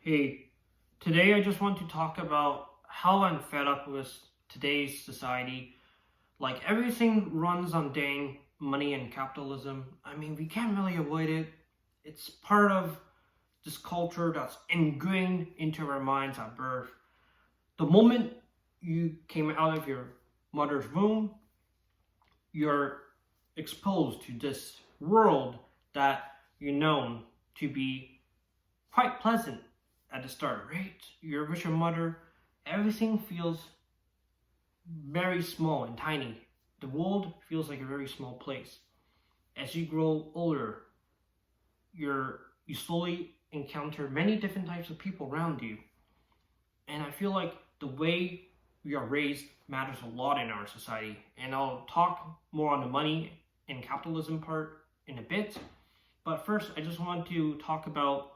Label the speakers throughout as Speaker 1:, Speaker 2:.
Speaker 1: Hey, today I just want to talk about how I'm fed up with today's society. Like everything runs on dang money and capitalism. I mean, we can't really avoid it. It's part of this culture that's ingrained into our minds at birth. The moment you came out of your mother's womb, you're exposed to this world that you're known to be quite pleasant at the start, right? You're with your mother, everything feels very small and tiny. The world feels like a very small place. As you grow older, you slowly encounter many different types of people around you. And I feel like the way we are raised matters a lot in our society. And I'll talk more on the money and capitalism part in a bit. But first, I just want to talk about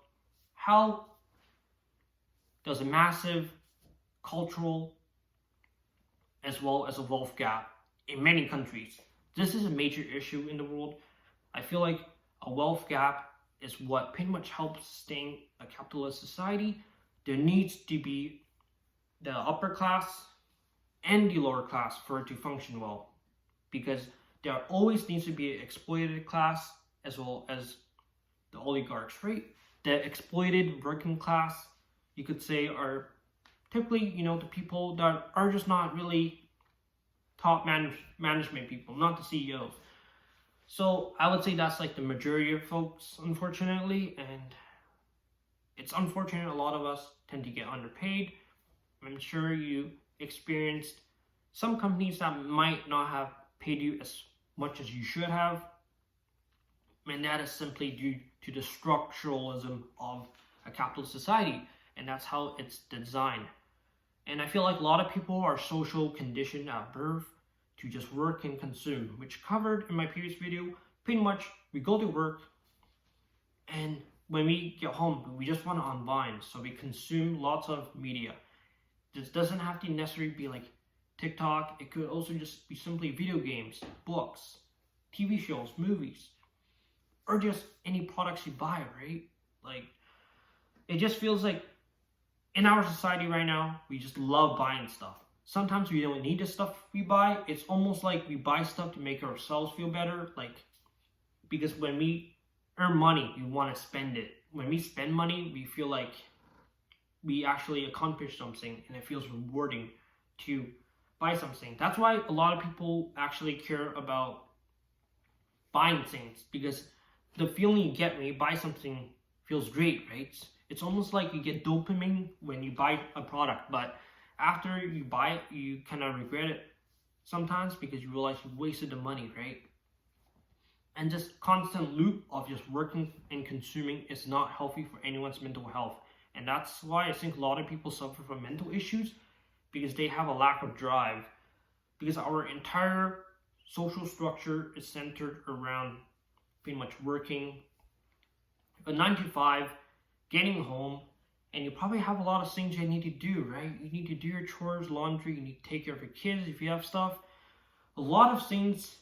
Speaker 1: how does a massive cultural as well as a wealth gap in many countries. This is a major issue in the world. I feel like a wealth gap is what pretty much helps sustain a capitalist society. There needs to be the upper class and the lower class for it to function well, because there always needs to be an exploited class as well as the oligarchs, right? The exploited working class, you could say, are typically, the people that are just not really top management people, not the CEOs. So I would say that's like the majority of folks, unfortunately, and it's unfortunate a lot of us tend to get underpaid. I'm sure you experienced some companies that might not have paid you as much as you should have, and that is simply due to the structuralism of a capitalist society, and that's how it's designed. And I feel like a lot of people are social conditioned at birth to just work and consume, which covered in my previous video. Pretty much we go to work, and when we get home we just want to unwind, so we consume lots of media. This doesn't have to necessarily be like TikTok. It could also just be simply video games, books, TV shows, movies, or just any products you buy, right? Like, it just feels like in our society right now, we just love buying stuff. Sometimes we don't need the stuff we buy. It's almost like we buy stuff to make ourselves feel better. Like, because when we earn money, we want to spend it. When we spend money, we feel like we actually accomplished something, and it feels rewarding to buy something. That's why a lot of people actually care about buying things, because the feeling you get when you buy something feels great, right? It's almost like you get dopamine when you buy a product, but after you buy it, you kind of regret it sometimes because you realize you wasted the money, right? And this constant loop of just working and consuming is not healthy for anyone's mental health. And that's why I think a lot of people suffer from mental issues, because they have a lack of drive. Because our entire social structure is centered around pretty much working a 9 to 5, getting home, and you probably have a lot of things you need to do, right? You need to do your chores, laundry, you need to take care of your kids if you have stuff. A lot of things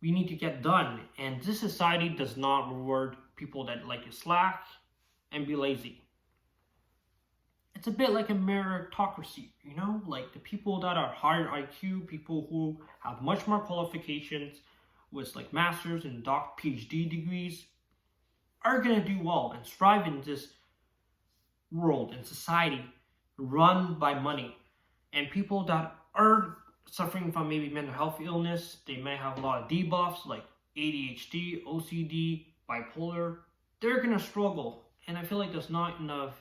Speaker 1: we need to get done, and this society does not reward people that like to slack and be lazy. It's a bit like a meritocracy, like the people that are higher IQ, people who have much more qualifications with like masters and PhD degrees, are going to do well and strive in this world and society run by money. And people that are suffering from maybe mental health illness, they may have a lot of debuffs like ADHD, OCD, bipolar, they're going to struggle. And I feel like there's not enough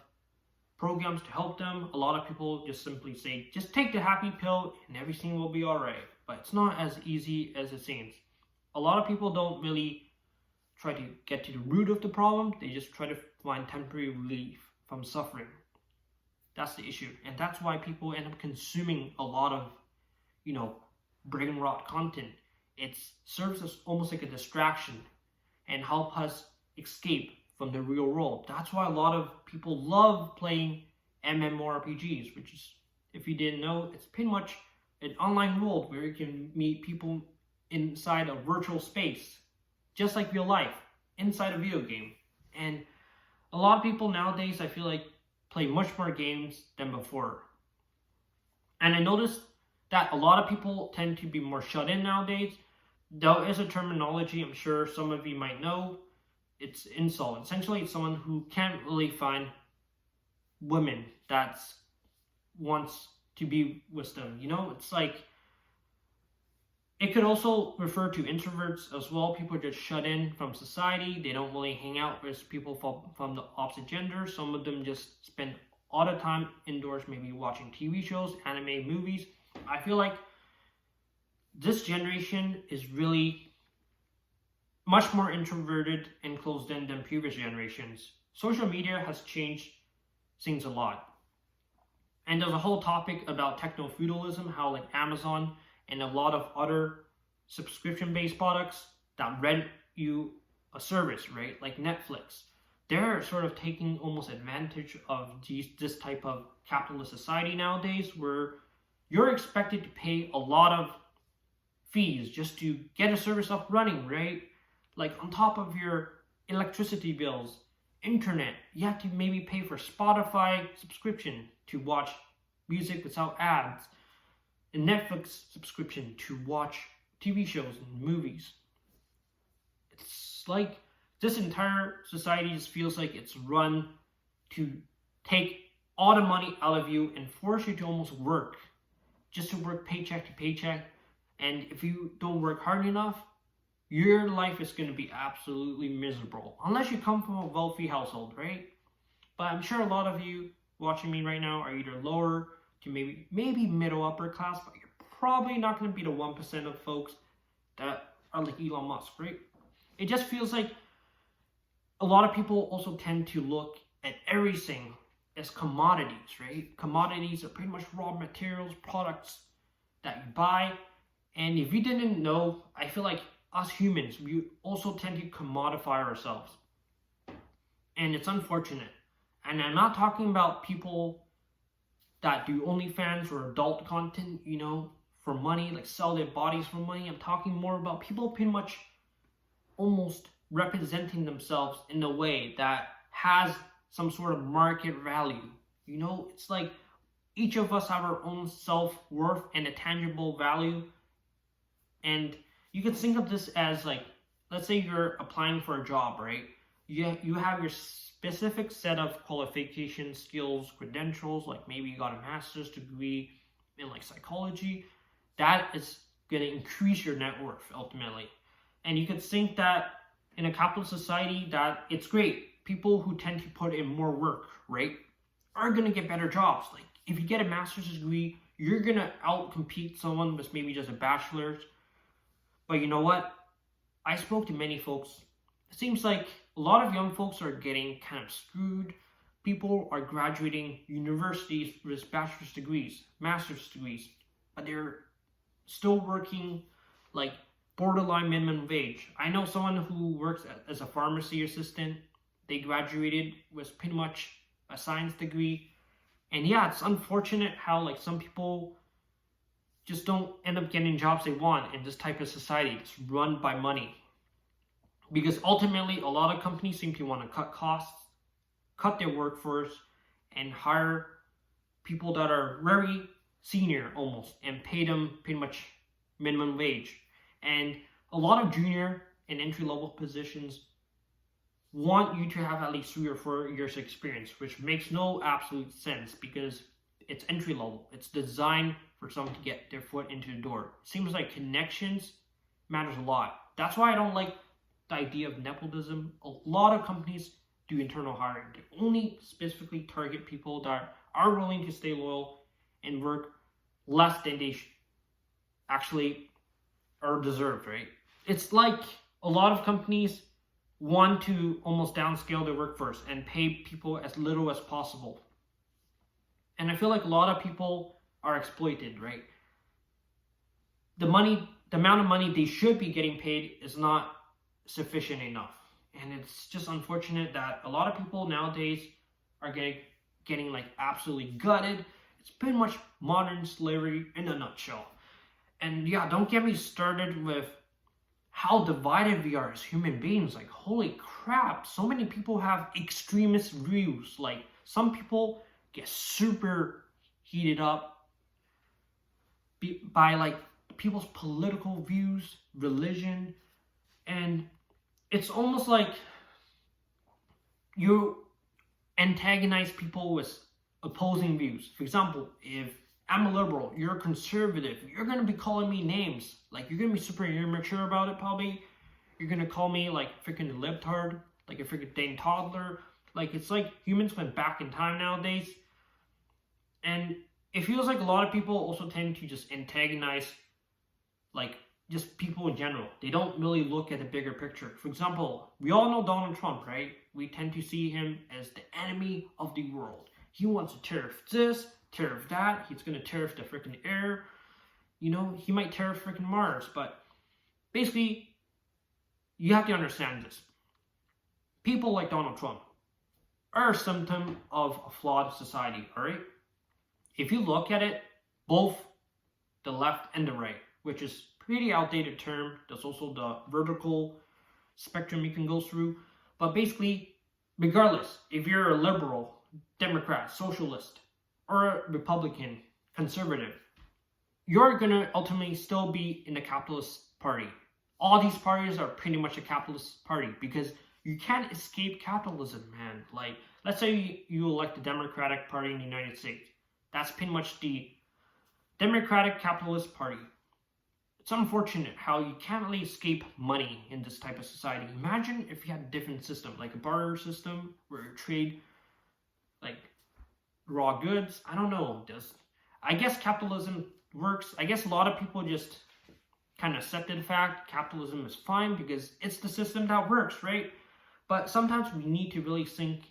Speaker 1: programs to help them. A lot of people just simply say, just take the happy pill and everything will be all right. But it's not as easy as it seems. A lot of people don't really try to get to the root of the problem. They just try to find temporary relief from suffering. That's the issue. And that's why people end up consuming a lot of, brain rot content. It serves as almost like a distraction and help us escape from the real world. That's why a lot of people love playing MMORPGs, which is, if you didn't know, it's pretty much an online world where you can meet people inside a virtual space, just like real life, inside a video game. And a lot of people nowadays, I feel like play much more games than before. And I noticed that a lot of people tend to be more shut in nowadays. There is a terminology I'm sure some of you might know. It's incel. Essentially, it's someone who can't really find women that wants to be with them. It's like, it could also refer to introverts as well. People are just shut in from society. They don't really hang out with people from the opposite gender. Some of them just spend all the time indoors, maybe watching TV shows, anime, movies. I feel like this generation is really much more introverted and closed in than previous generations. Social media has changed things a lot. And there's a whole topic about techno-feudalism, how like Amazon and a lot of other subscription-based products that rent you a service, right? Like Netflix. They're sort of taking almost advantage of this type of capitalist society nowadays, where you're expected to pay a lot of fees just to get a service up running, right? Like on top of your electricity bills, internet, you have to maybe pay for Spotify subscription to watch music without ads, a Netflix subscription to watch TV shows and movies. It's like this entire society just feels like it's run to take all the money out of you and force you to almost work, just to work paycheck to paycheck. And if you don't work hard enough, your life is going to be absolutely miserable. Unless you come from a wealthy household, right? But I'm sure a lot of you watching me right now are either lower to maybe middle upper class, but you're probably not going to be the 1% of folks that are like Elon Musk, right? It just feels like a lot of people also tend to look at everything as commodities, right? Commodities are pretty much raw materials, products that you buy. And if you didn't know, I feel like us humans, we also tend to commodify ourselves. And it's unfortunate. And I'm not talking about people that do OnlyFans or adult content, for money, like sell their bodies for money. I'm talking more about people pretty much almost representing themselves in a way that has some sort of market value. It's like each of us have our own self-worth and a tangible value. And you can think of this as like, let's say you're applying for a job, right? You have your specific set of qualifications, skills, credentials, like maybe you got a master's degree in like psychology. That is going to increase your net worth ultimately. And you could think that in a capitalist society that it's great. People who tend to put in more work, right, are going to get better jobs. Like if you get a master's degree, you're going to outcompete someone with maybe just a bachelor's. But you know what? I spoke to many folks. It seems like a lot of young folks are getting kind of screwed. People are graduating universities with bachelor's degrees, master's degrees, but they're still working like borderline minimum wage. I know someone who works as a pharmacy assistant. They graduated with pretty much a science degree. And yeah, it's unfortunate how like some people just don't end up getting jobs they want in this type of society. It's run by money. Because ultimately, a lot of companies seem to want to cut costs, cut their workforce, and hire people that are very senior almost, and pay them pretty much minimum wage. And a lot of junior and entry-level positions want you to have at least 3 or 4 years experience, which makes no absolute sense because it's entry-level. It's designed for someone to get their foot into the door. It seems like connections matters a lot. That's why I don't like the idea of nepotism. A lot of companies do internal hiring. They only specifically target people that are willing to stay loyal and work less than they actually are deserved, right? It's like a lot of companies want to almost downscale their workforce and pay people as little as possible. And I feel like a lot of people are exploited, right? The amount of money they should be getting paid is not sufficient enough. And it's just unfortunate that a lot of people nowadays are getting like absolutely gutted. It's pretty much modern slavery in a nutshell. And yeah, don't get me started with how divided we are as human beings. Like, holy crap. crap. So many people have extremist views. Like, some people get super heated up by like people's political views, religion, and it's almost like you antagonize people with opposing views. For example, if I'm a liberal, you're a conservative, you're gonna be calling me names. Like, you're gonna be super immature about it, probably. You're gonna call me like freaking libtard, like a freaking dang toddler. Like, it's like humans went back in time nowadays. And it feels like a lot of people also tend to just antagonize, like, just people in general. They don't really look at the bigger picture. For example, we all know Donald Trump, right? We tend to see him as the enemy of the world. He wants to tariff this, tariff that. He's going to tariff the freaking air. You know, he might tariff freaking Mars. But basically, you have to understand this. People like Donald Trump are a symptom of a flawed society, all right? If you look at it, both the left and the right, which is pretty outdated term. There's also the vertical spectrum you can go through. But basically, regardless, if you're a liberal, Democrat, socialist, or a Republican, conservative, you're going to ultimately still be in the capitalist party. All these parties are pretty much a capitalist party because you can't escape capitalism, man. Like, let's say you elect the Democratic Party in the United States. That's pretty much the Democratic Capitalist Party. It's unfortunate how you can't really escape money in this type of society. Imagine if you had a different system, like a barter system where you trade like raw goods. I don't know. I guess capitalism works. I guess a lot of people just kind of accepted the fact capitalism is fine because it's the system that works, right? But sometimes we need to really think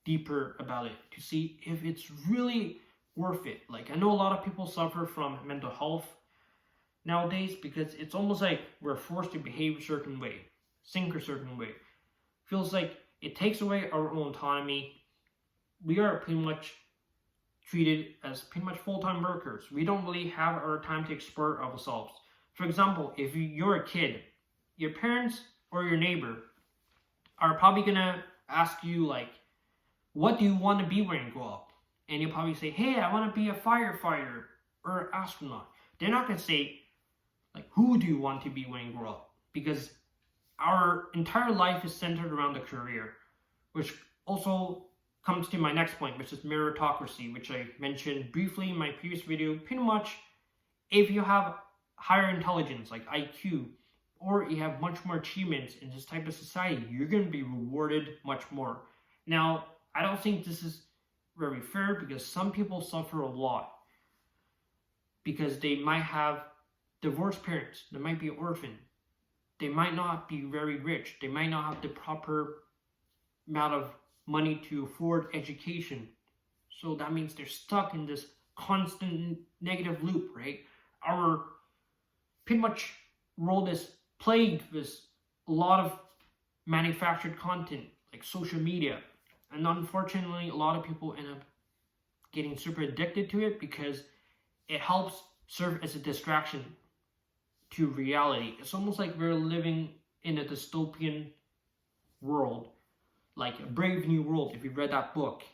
Speaker 1: deeper about it to see if it's really worth it. Like, I know a lot of people suffer from mental health nowadays because it's almost like we're forced to behave a certain way, think a certain way. Feels like it takes away our own autonomy. We are pretty much treated as pretty much full-time workers. We don't really have our time to explore ourselves. For example, if you're a kid, your parents or your neighbor are probably gonna ask you like, what do you want to be when you grow up? And you'll probably say, hey, I want to be a firefighter or an astronaut. They're not going to say, like, who do you want to be when you grow up? Because our entire life is centered around the career, which also comes to my next point, which is meritocracy, which I mentioned briefly in my previous video. Pretty much, if you have higher intelligence, like IQ, or you have much more achievements in this type of society, you're going to be rewarded much more. Now, I don't think this is very fair because some people suffer a lot because they might have divorced parents, they might be an orphan, they might not be very rich, they might not have the proper amount of money to afford education. So that means they're stuck in this constant negative loop, right? Our pretty much world is plagued with a lot of manufactured content like social media. And unfortunately, a lot of people end up getting super addicted to it because it helps serve as a distraction to reality. It's almost like we're living in a dystopian world, like a Brave New World, if you've read that book.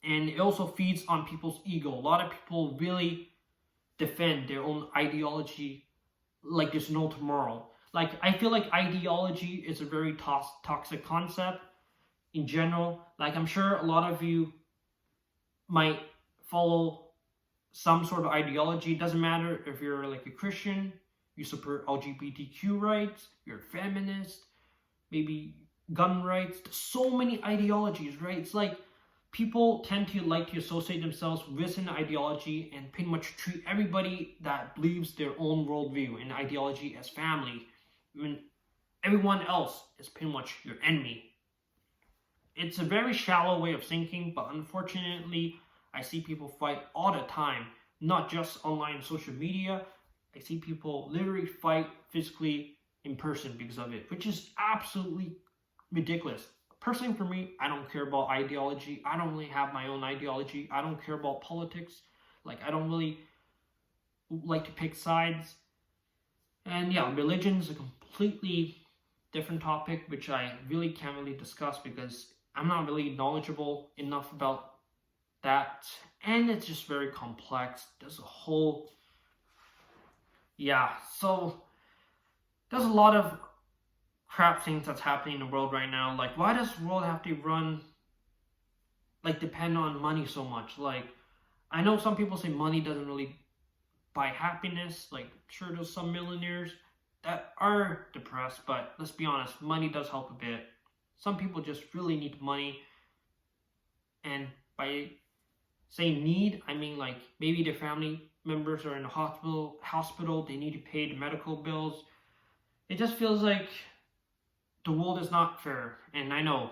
Speaker 1: And it also feeds on people's ego. A lot of people really defend their own ideology like there's no tomorrow. Like, I feel like ideology is a very toxic concept in general. Like, I'm sure a lot of you might follow some sort of ideology. It doesn't matter if you're like a Christian, you support LGBTQ rights, you're a feminist, maybe gun rights. There's so many ideologies, right? It's like people tend to like to associate themselves with an ideology and pretty much treat everybody that believes their own worldview and ideology as family. I mean, everyone else is pretty much your enemy. It's a very shallow way of thinking, but unfortunately, I see people fight all the time, not just online social media. I see people literally fight physically in person because of it, which is absolutely ridiculous. Personally, for me, I don't care about ideology. I don't really have my own ideology. I don't care about politics. Like, I don't really like to pick sides. And yeah, religion is a completely different topic, which I really can't really discuss because I'm not really knowledgeable enough about that. And it's just very complex. There's a whole, yeah, so there's a lot of crap things that's happening in the world right now. Like, why does the world have to run, like, depend on money so much? Like, I know some people say money doesn't really buy happiness. Like, sure, there's some millionaires that are depressed, but let's be honest, money does help a bit. Some people just really need money, and by saying need, I mean like maybe their family members are in the hospital, they need to pay the medical bills. It just feels like the world is not fair, and I know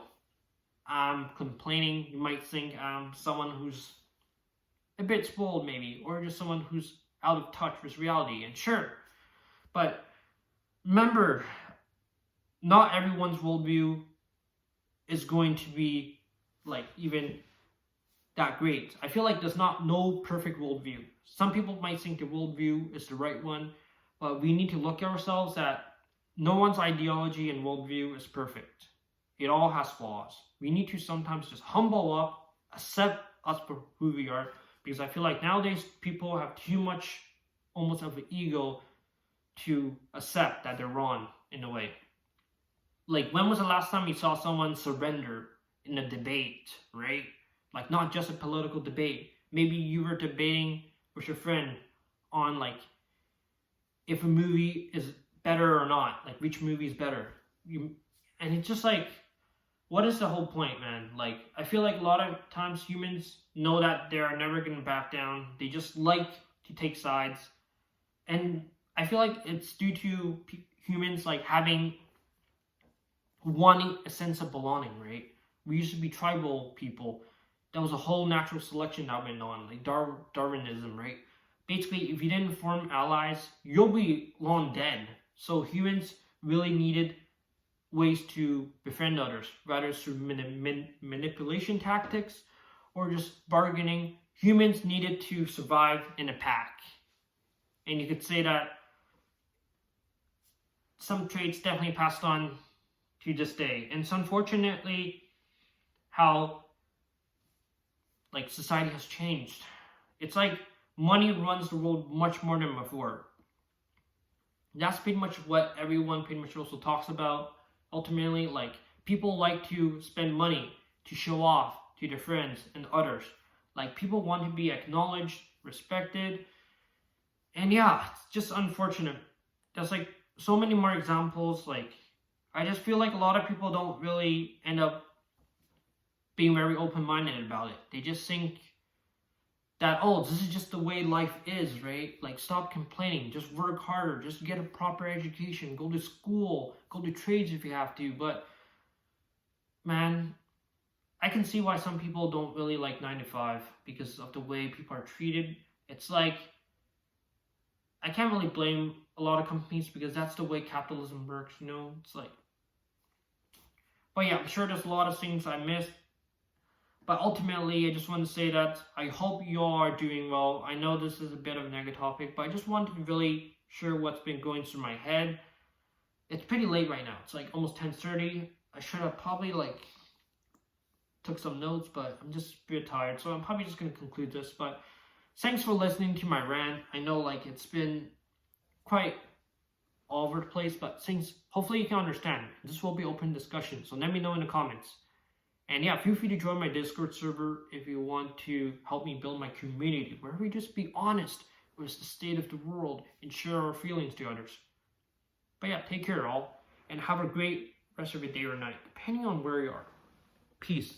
Speaker 1: I'm complaining. You might think I'm someone who's a bit spoiled maybe, or just someone who's out of touch with reality, and sure, but remember, not everyone's worldview is going to be like even that great. I feel like there's no perfect worldview. Some people might think the worldview is the right one, but we need to look at ourselves that no one's ideology and worldview is perfect. It all has flaws. We need to sometimes just humble up, accept us for who we are, because I feel like nowadays people have too much almost of an ego to accept that they're wrong in a way. Like, when was the last time you saw someone surrender in a debate, right? Like, not just a political debate. Maybe you were debating with your friend on, like, if a movie is better or not. Like, which movie is better. And it's just like, what is the whole point, man? Like, I feel like a lot of times humans know that they are never going to back down. They just like to take sides. And I feel like it's due to humans, like, wanting a sense of belonging, right? We used to be tribal people. There was a whole natural selection that went on, like Darwinism, right? Basically, if you didn't form allies, you'll be long dead. So humans really needed ways to befriend others, whether through manipulation tactics or just bargaining. Humans needed to survive in a pack. And you could say that some traits definitely passed on to this day. And it's unfortunately how, like, society has changed. It's like money runs the world much more than before. That's pretty much what everyone pretty much also talks about. Ultimately, like, people like to spend money to show off to their friends and others. Like, people want to be acknowledged, respected. And yeah, it's just unfortunate. There's like so many more examples. Like, I just feel like a lot of people don't really end up being very open-minded about it. They just think that, oh, this is just the way life is, right? Like, stop complaining, just work harder, just get a proper education, go to school, go to trades if you have to. But man, I can see why some people don't really like 9 to 5 because of the way people are treated. It's like, I can't really blame a lot of companies because that's the way capitalism works, you know? It's like, but yeah, I'm sure there's a lot of things I missed. But ultimately, I just want to say that I hope you all are doing well. I know this is a bit of a negative topic, but I just wanted to really share what's been going through my head. It's pretty late right now. It's like almost 10:30. I should have probably like took some notes, but I'm just a bit tired. So I'm probably just going to conclude this. But thanks for listening to my rant. I know like it's been quite all over the place, but things, hopefully you can understand. This will be open discussion. So let me know in the comments. And yeah, feel free to join my Discord server if you want to help me build my community, where we just be honest with the state of the world and share our feelings to others. But yeah, take care all, and have a great rest of your day or night, depending on where you are. Peace.